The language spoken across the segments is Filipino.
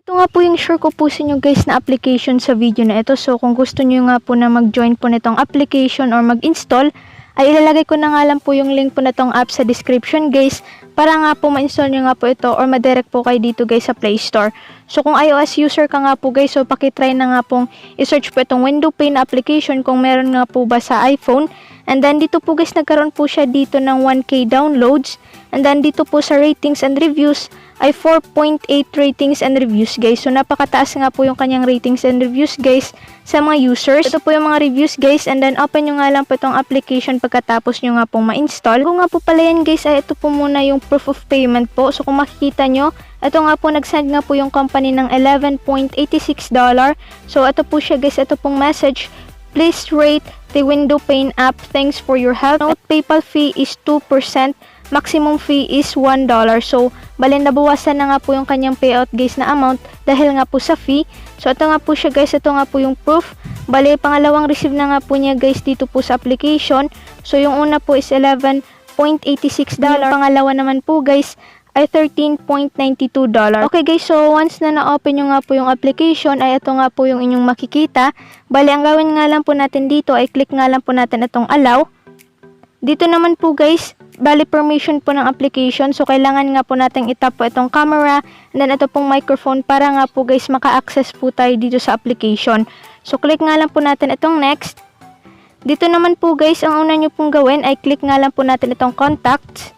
Ito nga po yung share ko po sa inyo guys na application sa video na ito. So kung gusto niyo nga po na mag-join po nitong application or mag-install, ay ilalagay ko na nga lang po yung link po na tong app sa description guys, para nga po ma-install nyo nga po ito or ma-direct po kayo dito guys sa Play Store. So kung iOS user ka nga po guys, so pakitry na nga pong i-search po itong window pane application kung meron nga po ba sa iPhone. And then dito po guys, nagkaroon po siya dito ng 1K downloads. And then dito po sa ratings and reviews ay 4.8 ratings and reviews guys. So napakataas nga po yung kanyang ratings and reviews guys sa mga users. Ito po yung mga reviews guys, and then open nyo nga lang po itong application pagkatapos nyo nga pong ma-install. Kung nga po pala yan guys, ay ito po muna yung proof of payment po. So kung makikita nyo, ito nga po, nag-send nga po yung company ng $11.86. So ito po siya guys, ito pong message. Please rate the window pane app. Thanks for your help. Note, PayPal fee is 2%. Maximum fee is $1. So, bali nabawasan na nga po yung kanyang payout guys na amount dahil nga po sa fee. So, ito nga po siya guys. Ito nga po yung proof. Bali, pangalawang receive na nga po niya guys dito po sa application. So, yung una po is $11.86. Yung pangalawa naman po guys ay $13.92. Okay guys, so once na na-open nyo nga po yung application, ay ito nga po yung inyong makikita. Bali, ang gawin nga lang po natin dito ay click nga lang po natin itong allow. Dito naman po guys, bali permission po ng application. So, kailangan nga po natin itap po itong camera and then ito pong microphone para nga po guys maka-access po tayo dito sa application. So, click nga lang po natin itong next. Dito naman po guys, ang una nyo pong gawin ay click nga lang po natin itong contacts.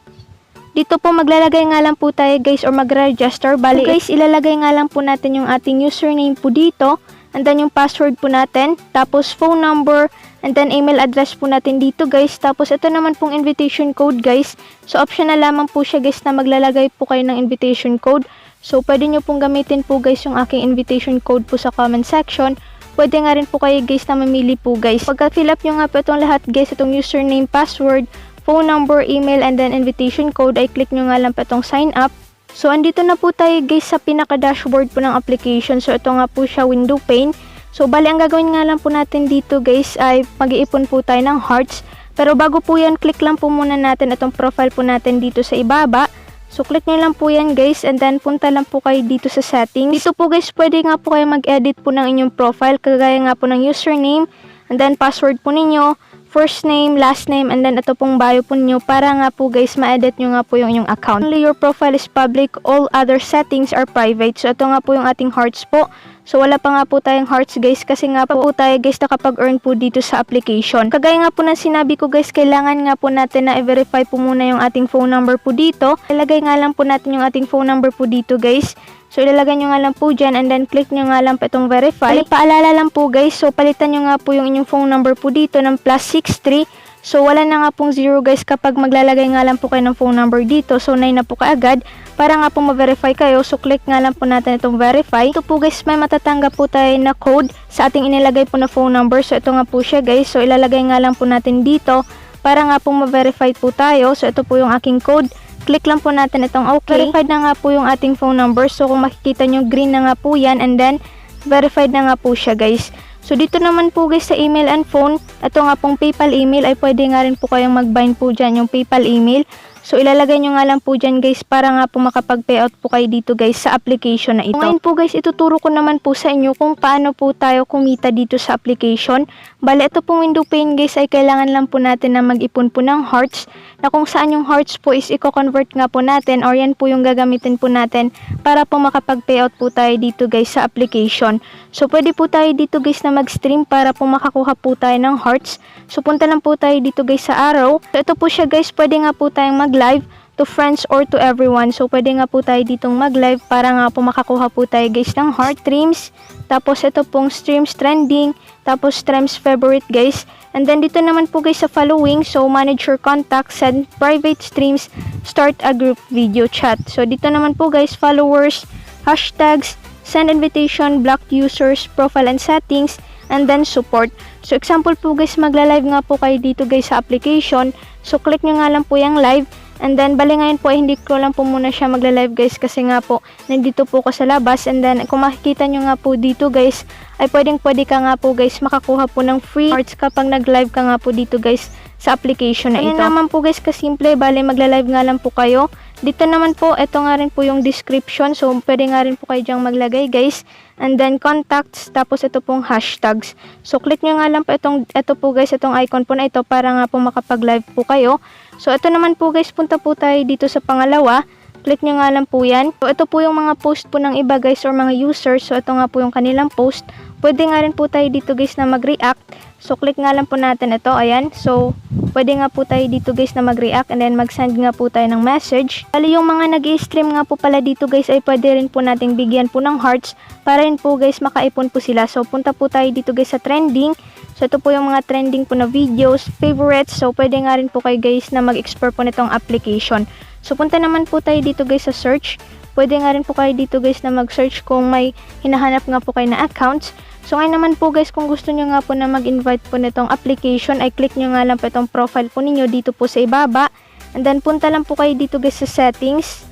Dito po maglalagay nga lang po tayo guys or mag-register. Bali guys, ilalagay nga lang po natin yung ating username po dito. And then yung password po natin. Tapos phone number. And then email address po natin dito guys. Tapos ito naman pong invitation code guys. So optional lamang po siya guys na maglalagay po kayo ng invitation code. So pwede nyo pong gamitin po guys yung aking invitation code po sa comment section. Pwede nga rin po kayo guys na mamili po guys. Pagka fill up nyo nga po itong lahat guys, itong username, password, phone number, email, and then invitation code, ay click nyo nga lang po itong sign up. So, andito na po tayo guys sa pinaka-dashboard po ng application. So, ito nga po siya, window pane. So, bali, ang gagawin nga lang po natin dito guys ay mag-iipon po tayo ng hearts. Pero bago po yan, click lang po muna natin itong profile po natin dito sa ibaba. So, click nyo lang po yan guys, and then punta lang po kayo dito sa settings. Dito po guys, pwede nga po kayo mag-edit po ng inyong profile, kagaya nga po ng username, and then password po ninyo, first name, last name, and then ito pong bio po nyo para nga po guys ma-edit nyo nga po yung inyong account. Only your profile is public, all other settings are private. So ito nga po yung ating hearts po. So wala pa nga po tayong hearts guys kasi nga po tayo guys nakapag-earn po dito sa application. Kagaya nga po ng sinabi ko guys, kailangan nga po natin na i-verify po muna yung ating phone number po dito. Ilagay nga lang po natin yung ating phone number po dito guys. So, ilalagay nyo nga lang po dyan and then click nyo nga lang po itong verify. Paalala lang po guys, so palitan nyo nga po yung inyong phone number po dito ng +63. So, wala na nga pong 0 guys kapag maglalagay nga lang po kayo ng phone number dito. So, 9 na po kaagad para nga po ma-verify kayo. So, click nga lang po natin itong verify. Ito po guys, may matatanggap po tayo na code sa ating inilagay po na phone number. So, ito nga po siya guys. So, ilalagay nga lang po natin dito para nga po ma-verify po tayo. So, ito po yung aking code. Click lang po natin itong okay. Verified na nga po yung ating phone number. So, kung makikita nyo, green na nga po yan. And then, verified na nga po siya guys. So, dito naman po guys sa email and phone, ito nga pong PayPal email, ay pwede nga rin po kayong mag-bind po dyan yung PayPal email. So, ilalagay nyo nga lang po dyan guys para nga po makapag-payout po kayo dito guys sa application na ito. Ngayon po guys, ituturo ko naman po sa inyo kung paano po tayo kumita dito sa application. Bale, ito pong window pane guys ay kailangan lang po natin na mag-ipon po ng hearts, na kung saan yung hearts po is i-convert nga po natin or yan po yung gagamitin po natin para po makapag-payout po tayo dito guys sa application. So, pwede po tayo dito guys na mag-stream para po makakuha po tayo ng hearts. So, punta lang po tayo dito guys sa arrow. So, ito po siya guys, pwede nga po tayong mag-live to friends or to everyone. So, pwede nga po tayo ditong mag-live para nga po makakuha po tayo guys ng heart streams. Tapos, ito pong streams trending. Tapos, streams favorite guys. And then, dito naman po guys sa following. So, manage your contacts, send private streams, start a group video chat. So, dito naman po guys, followers, hashtags, send invitation, blocked users, profile and settings, and then support. So, example po guys, magla-live nga po kayo dito guys sa application. So, click nyo nga lang po yung live. And then, bali ngayon po, hindi ko lang po muna siya magla-live guys kasi nga po, nandito po ko sa labas. And then, kung makikita nyo nga po dito guys, ay pwede ka nga po guys makakuha po ng free hearts kapag nag-live ka nga po dito guys sa application na ito. Ayan naman po guys kasimple, bali magla-live nga lang po kayo. Dito naman po, ito nga rin po yung description. So, pwede nga rin po kayo dyang maglagay guys. And then, contacts, tapos ito pong hashtags. So, click nyo nga lang po ito po guys, itong icon po na ito para nga po makapag-live po kayo. So, ito naman po guys, punta po tayo dito sa pangalawa. Click nyo nga lang po yan. So, ito po yung mga post po ng iba guys or mga users. So, ito nga po yung kanilang post. Pwede nga rin po tayo dito guys na mag-react. So, click nga lang po natin ito. Ayan. So, pwede nga po tayo dito guys na mag-react and then mag-send nga po tayo ng message. Bali yung mga nag-i-stream nga po pala dito guys ay pwede rin po nating bigyan po ng hearts para rin po guys makaipon po sila. So, punta po tayo dito guys sa trending. So, ito po yung mga trending po na videos, favorites. So, pwede nga rin po kayo guys na mag-explore po nitong application. So, punta naman po tayo dito guys sa search. Pwede nga rin po kayo dito guys na mag-search kung may hinahanap nga po kayo na accounts. So, ngayon naman po guys, kung gusto nyo nga po na mag-invite po nitong application, ay click nyo nga lang po itong profile po ninyo dito po sa ibaba. And then, punta lang po kayo dito guys sa settings.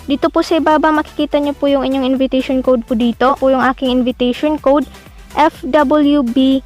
Dito po sa ibaba, makikita nyo po yung inyong invitation code po dito. Po yung aking invitation code, FWBDECYZ.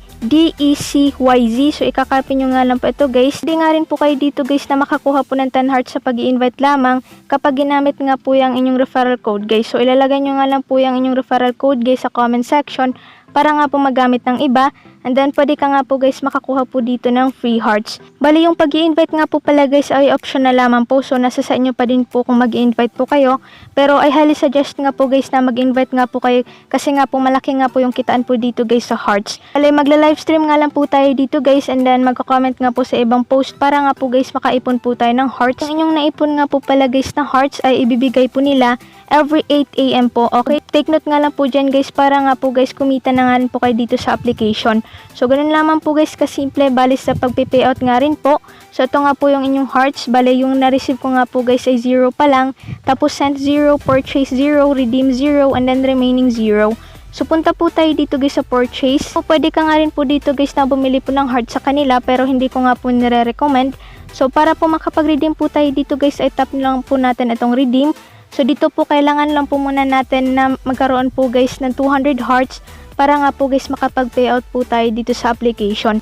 So, ikakopy nyo nga lang po ito guys. Hindi nga rin po kayo dito guys na makakuha po ng 10 hearts sa pag-i-invite lamang kapag ginamit nga po yung inyong referral code guys. So, ilalagay nyo nga lang po yung inyong referral code guys sa comment section para nga po magamit ng iba. And then, pwede ka nga po guys makakuha po dito ng free hearts. Bali, yung pag-i-invite nga po pala guys ay option na lamang po. So, nasa sa inyo pa din po kung mag-i-invite po kayo. Pero, I highly suggest nga po guys na mag-invite nga po kayo kasi nga po malaki nga po yung kitaan po dito guys sa hearts. Bali, magla-livestream nga lang po tayo dito guys and then magko-comment nga po sa ibang post para nga po guys makaipon po tayo ng hearts. Yung inyong naipon nga po pala guys na hearts ay ibibigay po nila every 8 AM po. Okay, take note nga lang po dyan guys para nga po guys kumita na nga rin po kayo dito sa application. So, ganun lamang po guys kasimple, bali sa pagpipayout nga rin po. So, ito nga po yung inyong hearts. Bali, yung na-receive ko nga po guys ay 0 pa lang. Tapos, sent 0, purchase 0, redeem 0, and then remaining 0. So, punta po tayo dito guys sa purchase. So, pwede ka nga rin po dito guys na bumili po ng hearts sa kanila pero hindi ko nga po nire-recommend. So, para po makapag-redeem po tayo dito guys ay tap lang po natin itong redeem. So, dito po kailangan lang po muna natin na magkaroon po guys ng 200 hearts para nga po guys makapag-payout po tayo dito sa application.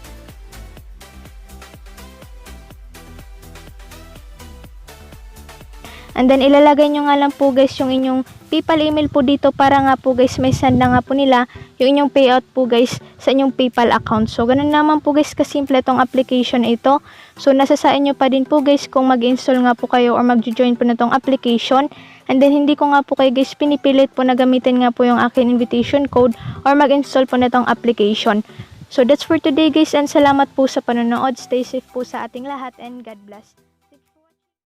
And then, ilalagay nyo nga lang po guys yung inyong PayPal email po dito para nga po guys may send na nga po nila yung inyong payout po guys sa inyong PayPal account. So, ganun naman po guys kasimple itong application ito. So, nasa sa inyo pa din po guys kung mag-install nga po kayo or mag-join po na itong application. And then, hindi ko nga po kayo guys pinipilit po na gamitin nga po yung akin invitation code or mag-install po na itong application. So, that's for today guys and salamat po sa panonood. Stay safe po sa ating lahat and God bless.